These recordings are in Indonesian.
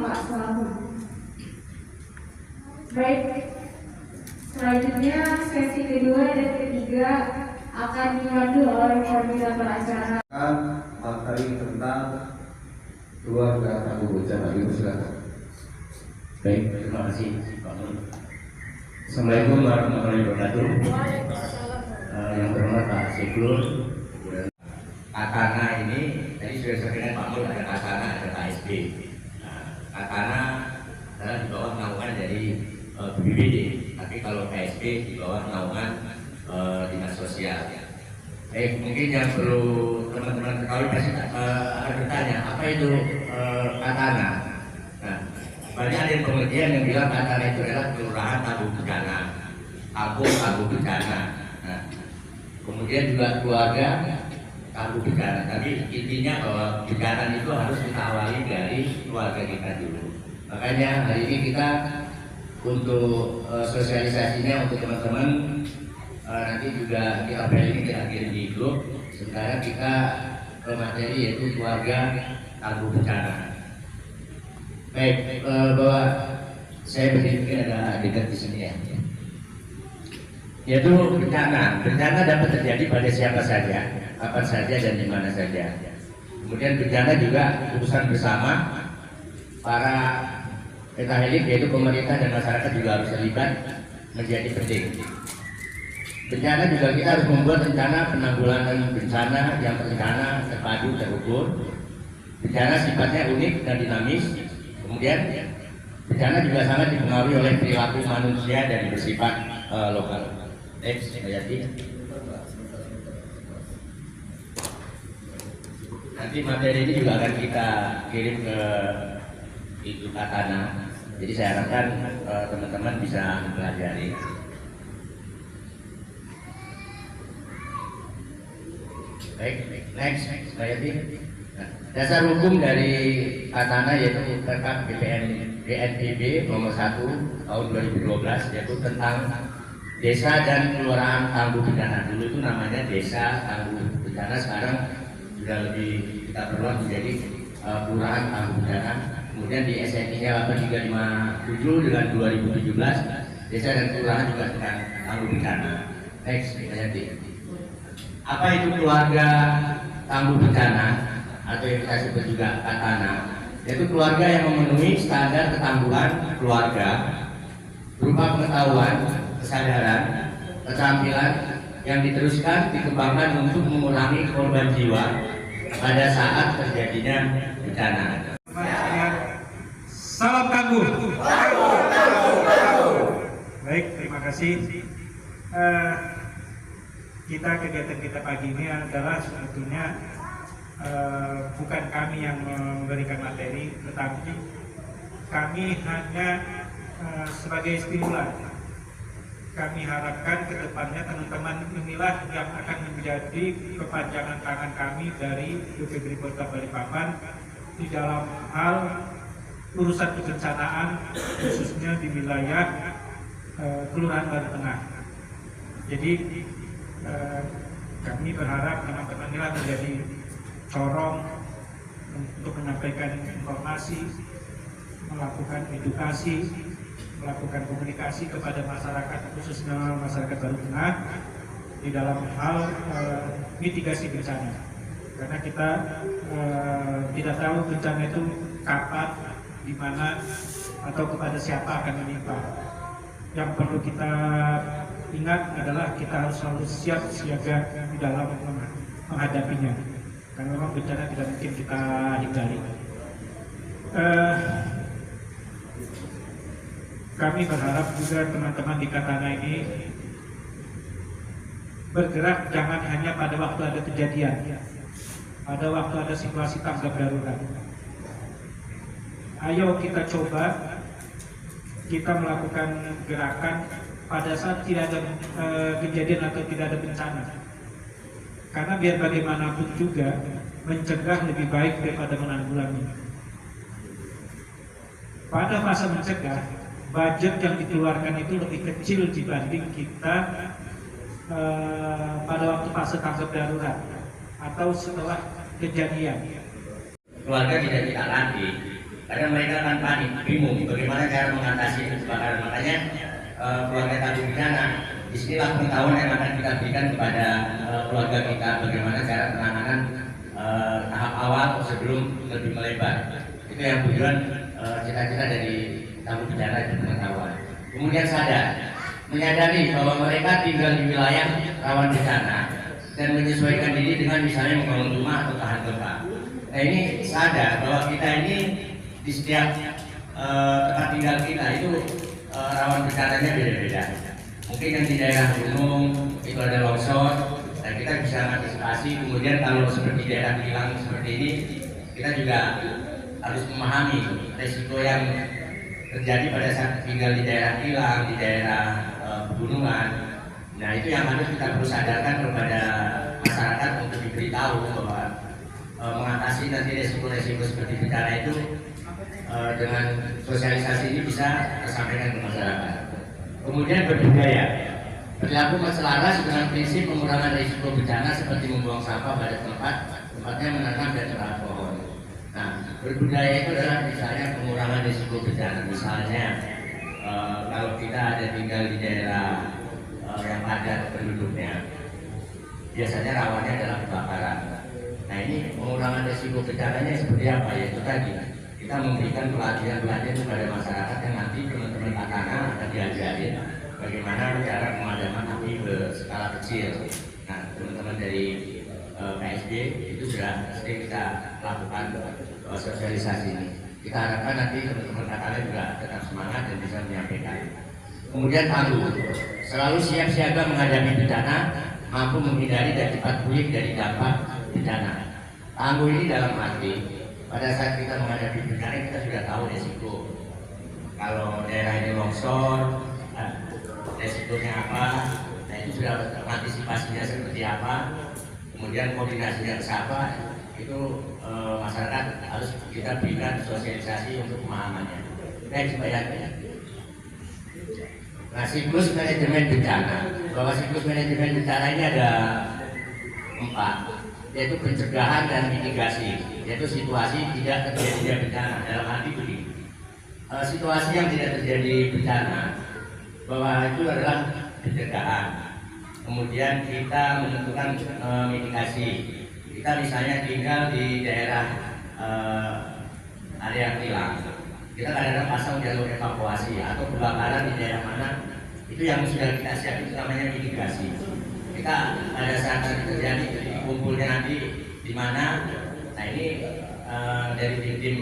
Pak Selamat. Baik, selanjutnya sesi kedua dan ketiga akan dipandu oleh koordinator acara. Materi tentang keluarga tangguh bencana. Ibu silakan. Baik, terima kasih Pak Nur. Assalamualaikum warahmatullahi wabarakatuh. Yang terhormat Pak Seklur. Katana ini, tadi sudah saya Pak Nur, ada Katana, ada KSB. Katana adalah di bawah naungan dari BPBD, tapi kalau KSB di bawah naungan dinas sosial. Mungkin yang perlu teman-teman ketahui pasti akan bertanya, apa itu Katana? Nah, banyak ada pengertian yang bilang Katana itu adalah kelurahan tangguh bencana, kampung tangguh bencana. Nah, kemudian juga keluarga tangguh bencana. Tapi intinya bahwa bencana itu harus kita awali dari keluarga kita dulu. Makanya hari ini kita untuk sosialisasinya untuk teman-teman nanti juga kita ini kita kirim di grup. Sekarang kita ke materi yaitu keluarga tangguh bencana. Baik, bahwa saya mungkin ada adegan di sini ya. Yaitu bencana. Bencana dapat terjadi pada siapa saja, kapan saja dan di mana saja. Kemudian bencana juga urusan bersama para petahelik yaitu pemerintah dan masyarakat juga harus terlibat menjadi penting. Bencana juga kita harus membuat rencana penanggulangan bencana yang terencana, terpadu, terukur. Bencana sifatnya unik dan dinamis. Kemudian bencana juga sangat dipengaruhi oleh perilaku manusia dan bersifat lokal. Next, Bayati. Nanti materi ini juga akan kita kirim ke Ibu Katana. Jadi saya harapkan teman-teman bisa mempelajari. Baik, next, Bayati. Dasar hukum dari Katana yaitu Perkap BNPB nomor 1 tahun 2012 yaitu tentang desa dan kelurahan tangguh bencana. Dulu itu namanya desa tangguh bencana, sekarang sudah lebih kita perluas menjadi kelurahan tangguh bencana. Kemudian di SNI-nya 8357 dengan 2017 desa dan kelurahan juga tentang tangguh bencana. Next, Bayati. Apa itu keluarga tangguh bencana? Atau yang kita sebut juga Katana, yaitu keluarga yang memenuhi standar ketangguhan keluarga berupa pengetahuan, kesadaran, keterampilan yang diteruskan dikembangkan untuk mengurangi korban jiwa pada saat terjadinya bencana. Salam tangguh. Baik, terima kasih. Kegiatan kita pagi ini adalah sebetulnya bukan kami yang memberikan materi, tetapi kami hanya sebagai stimulan. Kami harapkan ke depannya teman-teman inilah yang akan menjadi kepanjangan tangan kami dari BPBD Kota Balikpapan di dalam hal urusan kebencanaan, khususnya di wilayah Kelurahan Baru Tengah. Jadi kami berharap teman-teman inilah menjadi corong untuk menyampaikan informasi, melakukan edukasi, melakukan komunikasi kepada masyarakat, khususnya masyarakat Baru Tengah di dalam hal mitigasi bencana. Karena kita tidak tahu bencana itu kapan, di mana, atau kepada siapa akan menimpa. Yang perlu kita ingat adalah kita harus selalu siap siaga di dalam menghadapinya. Karena memang bencana tidak mungkin kita hindari. Kami berharap juga teman-teman di Katana ini bergerak jangan hanya pada waktu ada kejadian, pada waktu ada situasi tanggap darurat. Ayo kita coba kita melakukan gerakan pada saat tidak ada kejadian atau tidak ada bencana. Karena biar bagaimanapun juga mencegah lebih baik daripada menanggulangi. Pada fase mencegah, budget yang dikeluarkan itu lebih kecil dibanding kita pada waktu fase tanggap darurat atau setelah kejadian. Keluarga tidak kita latih, Kadang mereka akan panik, bingung bagaimana cara mengatasi kebakaran. Makanya keluarga tangguh bencana, disinilah pengetahuan yang akan kita berikan kepada keluarga kita bagaimana cara penanganan tahap awal sebelum lebih melebar. Itu yang tujuan cita-cita dari tangguh bencana itu pengetahuan. Kemudian menyadari bahwa mereka tinggal di wilayah rawan bencana dan menyesuaikan diri dengan misalnya membangun rumah atau tahan gempa. Nah ini sadar bahwa kita ini di setiap tempat tinggal kita itu rawan bencananya beda-beda. Mungkin yang di daerah gunung itu ada longsor, dan kita bisa antisipasi. Kemudian kalau seperti daerah kilang seperti ini, kita juga harus memahami resiko yang terjadi pada saat tinggal di daerah kilang, di daerah pegunungan. Nah itu yang harus kita perlu sadarkan kepada masyarakat untuk diberitahu bahwa mengatasi nanti resiko-resiko seperti bencana itu dengan sosialisasi ini bisa tersampaikan ke masyarakat. Kemudian berbudaya, berlaku selaras dengan prinsip pengurangan risiko bencana seperti membuang sampah pada tempatnya menanam dan merawat pohon. Nah, berbudaya itu adalah misalnya pengurangan risiko bencana. Misalnya kalau kita ada tinggal di daerah yang padat penduduknya, biasanya rawannya adalah kebakaran. Nah ini pengurangan risiko bencananya seperti apa? Yaitu tadi kita memberikan pelatihan kepada masyarakat yang nanti teman-teman Takana akan diajarin bagaimana cara pemadaman api berskala kecil. Nah teman-teman dari KSB itu sudah sering kita lakukan sosialisasi ini. Kita harapkan nanti teman-teman Takana juga tetap semangat dan bisa menyampaikan. Kemudian tangguh, selalu siap siaga menghadapi bencana, mampu menghindari dan cepat pulih dari dampak bencana. Tangguh ini dalam arti pada saat kita menghadapi bencana kita sudah tahu resiko. Kalau daerah ini longsor, resikonya apa? Nah itu sudah antisipasinya seperti apa. Kemudian koordinasinya ke siapa? Itu masyarakat harus kita berikan sosialisasi untuk pemahamannya. Baik supaya nah siklus manajemen bencana, bahwa siklus manajemen bencana ini ada 4, yaitu pencegahan dan mitigasi, yaitu situasi tidak terjadinya bencana. Dalam arti begini, situasi yang tidak terjadi bencana, bahwa itu adalah pencegahan. Kemudian kita menentukan mitigasi. Kita misalnya tinggal di daerah area kilang, kita kadang-kadang pasang jalur evakuasi atau kebakaran di daerah mana, itu yang sudah kita siapkan, itu namanya mitigasi. Kita pada saat nanti terjadi kumpulnya nanti di mana. Nah ini dari tim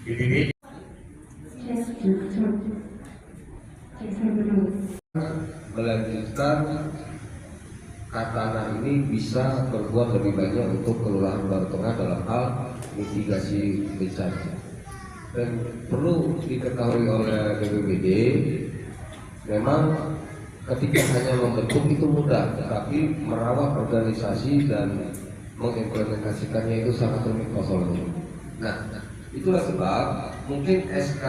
BPBD melanjutkan Katana ini bisa berbuat lebih banyak untuk Kelurahan Baru Tengah dalam hal mitigasi bencana. Dan perlu diketahui oleh BPBD, memang ketika hanya membentuk itu mudah, tetapi merawat organisasi dan mengimplementasikannya itu sangat rumit masalahnya. Nah, itulah sebab mungkin SK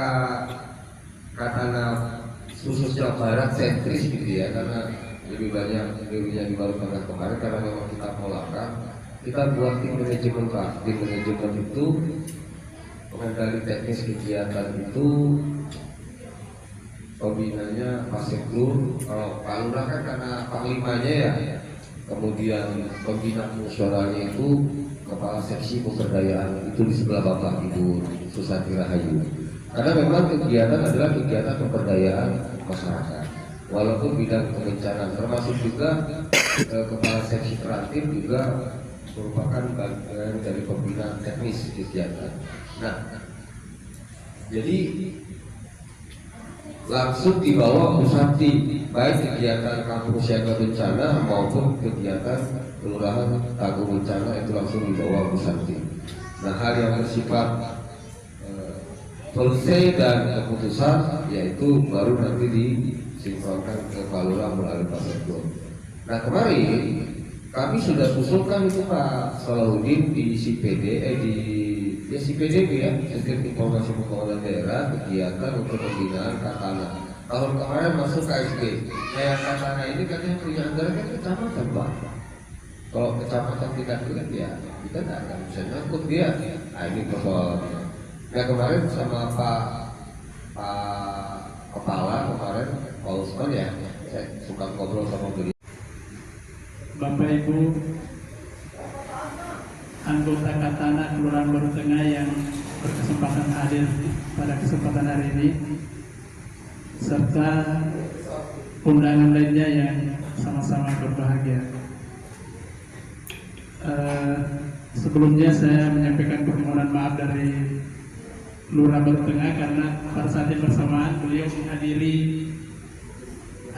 Katana khusus Jawa Barat sentris gitu ya, karena lebih banyak dirinya di Baru Tengah kemarin, karena memang kita melakukan, kita buat tim manajemen Pak. Tim manajemen itu mengendali teknis kegiatan itu pembinanya Pak Sekdur, kalau Pak Lurah kan karena Panglimanya ya, kemudian pembina fungsionalnya itu Kepala Seksi Pemberdayaan, itu di sebelah Bapak Ibu Susanti Rahayu. Karena memang kegiatan adalah kegiatan pemberdayaan masyarakat, walaupun bidang kebencanaan, termasuk juga Kepala Seksi Terantim juga merupakan bagian dari pembinaan teknis kegiatan. Nah, jadi langsung dibawa Musanti, baik kegiatan kampung siaga bencana maupun kegiatan kelurahan tangguh bencana itu langsung dibawa Musanti. Nah, hal yang bersifat selesai dan keputusan yaitu baru nanti disinkronkan ke Pak Lurah melalui Pak Sektor. Nah, kemarin kami sudah usulkan itu Pak Salahuddin di CPDB ya, Sistem Informasi Pembangunan Daerah, kegiatan untuk pembinaan Katana. Tahun kemarin masuk KSB. Nah, Katana ini katanya punya anggaran kan kecamatan Pak. Kalau kecamatan tidak kuat ya kita tidak akan bisa nyangkut dia. Nah, ini persoalannya. Nah kemarin sama Pak Kepala kemarin Pak Usman ya, saya suka ngobrol sama beliau. Bapak Ibu anggota Katana Kelurahan Baru Tengah yang berkesempatan hadir pada kesempatan hari ini, serta undangan lainnya yang sama-sama berbahagia. Sebelumnya saya menyampaikan permohonan maaf dari Lurah Baru Tengah karena pada saat yang bersamaan beliau menghadiri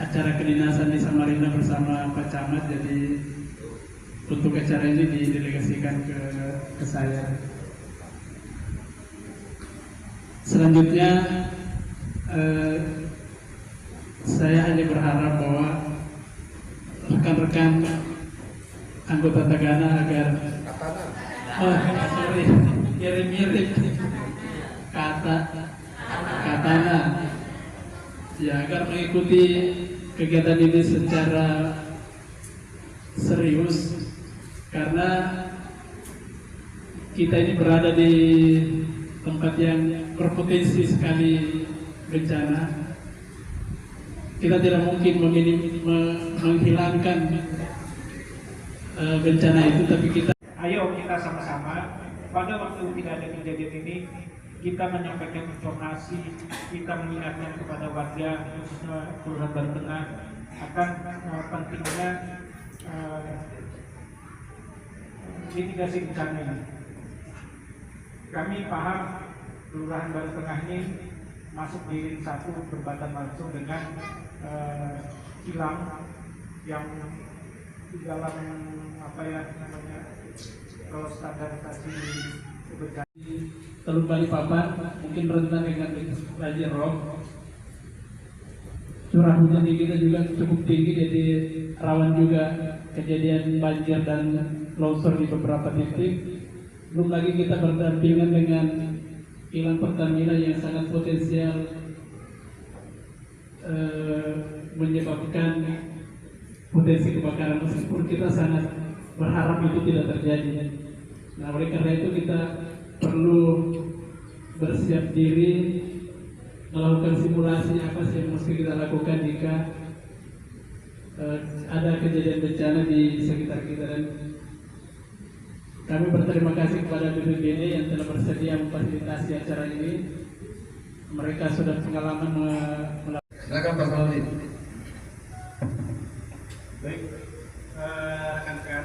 acara kedinasan di Samarinda bersama Pak Camat, jadi untuk acara ini didelegasikan ke saya. Selanjutnya saya hanya berharap bahwa rekan-rekan anggota Tagana agar mirip Katana ya, agar mengikuti kegiatan ini secara serius, karena kita ini berada di tempat yang berpotensi sekali bencana. Kita tidak mungkin menghilangkan bencana itu, tapi Ayo kita sama-sama pada waktu tidak ada kejadian ini kita menyampaikan informasi, kita mengingatkan kepada warga khususnya Kelurahan Baru Tengah akan pentingnya mitigasi bencana ini. Kami paham Kelurahan Baru Tengah ini masuk di ring 1 berbatasan langsung dengan Kilang yang di dalam kalau standarisasi bencana Teluk Balikpapan mungkin rentan dengan banjir rob. Curah hujan di kita juga cukup tinggi, jadi rawan juga kejadian banjir dan longsor di beberapa titik. Belum lagi kita berdampingan dengan kilang Pertamina yang sangat potensial menyebabkan potensi kebakaran, meskipun kita sangat berharap itu tidak terjadi. Nah, oleh karena itu kita perlu bersiap diri, melakukan simulasi apa sih yang mesti kita lakukan jika ada kejadian bencana di sekitar kita. Dan kami berterima kasih kepada BPBD yang telah bersedia memfasilitasi acara ini. Mereka sudah pengalaman melakukan. Silakan Pak Saudi. Baik, rekan-rekan,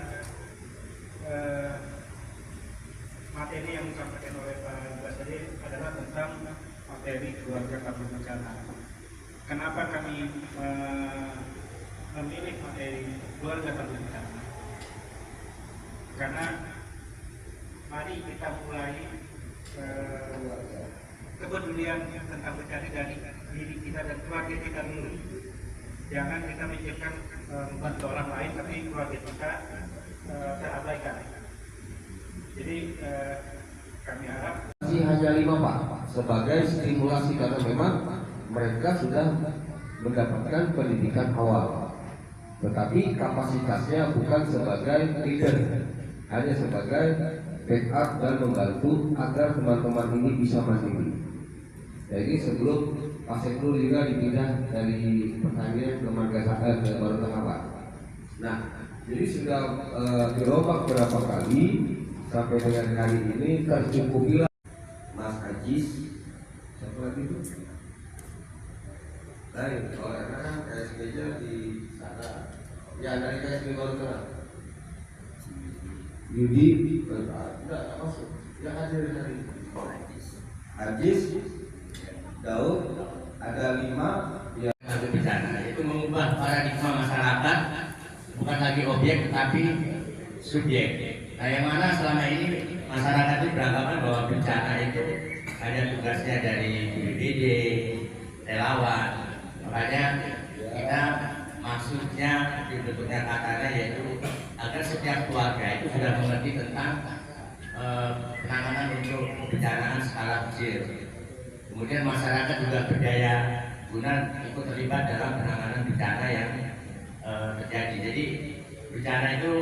materi yang disampaikan oleh Pak Bas tadi adalah tentang materi keluarga kabur bencana. Kenapa kami memilih materi keluarga kabur bencana? Karena mari kita mulai kepedulian tentang bencana dari diri kita dan keluarga kita dulu. Jangan kita mikirkan membantu orang lain, tapi keluarga kita terabaikan. Jadi kami harap Hanya 5 Pak sebagai stimulasi, karena memang mereka sudah mendapatkan pendidikan awal, tetapi kapasitasnya bukan sebagai leader, hanya sebagai backup dan membantu agar teman-teman ini bisa mandiri. Jadi sebelum Pak Sekru juga dipindah dari pertanian ke Marga ke Baru Tengah Pak. Nah, jadi sudah dirombak berapa kali sampai dengan hari ini tercukupilah Mas Ajis. Siapa lagi itu? Dari karena kan KSB-nya di sana. Ya dari KSB Baru Tengah. Yudi tidak masuk. Yang hadir dari Ajis, Daud, ada 5 yang Kabur bencana itu mengubah paradigma masyarakat, bukan lagi objek tetapi subjek. Nah, yang mana selama ini masyarakat itu beranggapan bahwa bencana itu hanya tugasnya dari BPBD, relawan. Makanya kita maksudnya bentuknya katanya yaitu agar setiap keluarga itu sudah mengerti tentang penanganan untuk kebencanaan skala kecil. Kemudian masyarakat juga berdaya guna ikut terlibat dalam penanganan bencana yang terjadi. Jadi bencana itu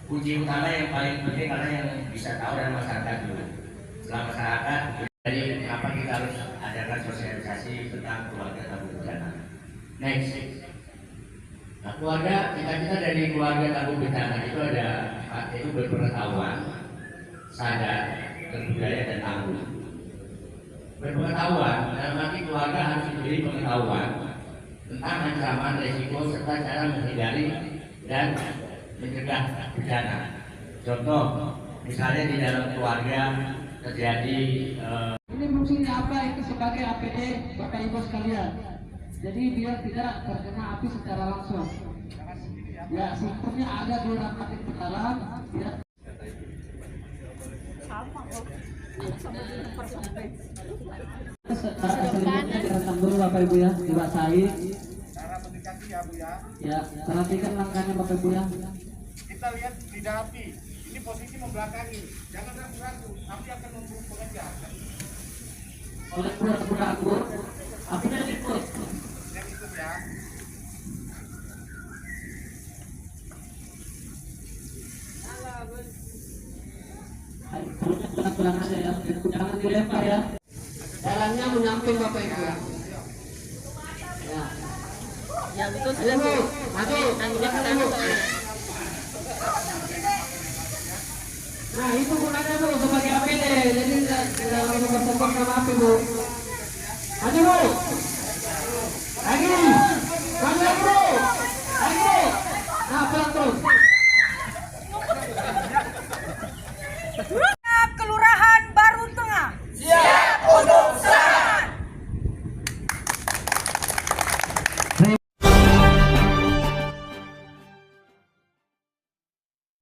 kunci utama yang paling penting karena yang bisa tahu adalah masyarakat dulu. Setelah masyarakat Jadi kenapa kita harus adakan sosialisasi tentang keluarga tangguh bencana? Next. Nah, kita dari keluarga tangguh bencana itu ada itu berpengetahuan, sadar, berbudaya dan tangguh. Berpengetahuan dalam arti keluarga harus diberi pengetahuan tentang ancaman, resiko serta cara menghindari dan mencegah bencana. Contoh, misalnya di dalam keluarga terjadi Ini fungsinya apa? Itu sebagai APD Bapak Ibu sekalian. Jadi biar tidak terkena api secara langsung. Ya, sistemnya ada di rapat di dalam. Ya. Selanjutnya dihantam dulu Bapak Ibu ya, diwasai. Cara mendekati ya Bu ya. Ya, perhatikan langkahnya Bapak Ibu ya. Kita lihat lidah api. Ini posisi membelakangi. Jangan ragu-ragu. Api akan mengejar. Oleh pura-pura apinya ikut. Yang itu ya. Pulang aja ya, jangan dilempar ya. Jalannya menyamping Bapak Ibu ya. Ya. Ya betul Ayo sudah Bu, Bu. maju. Tanggungnya ke sana Bu. soalnya. Nah itu gunanya Bu sebagai APD, jadi tidak langsung bersembang sama api Bu. Maju Bu.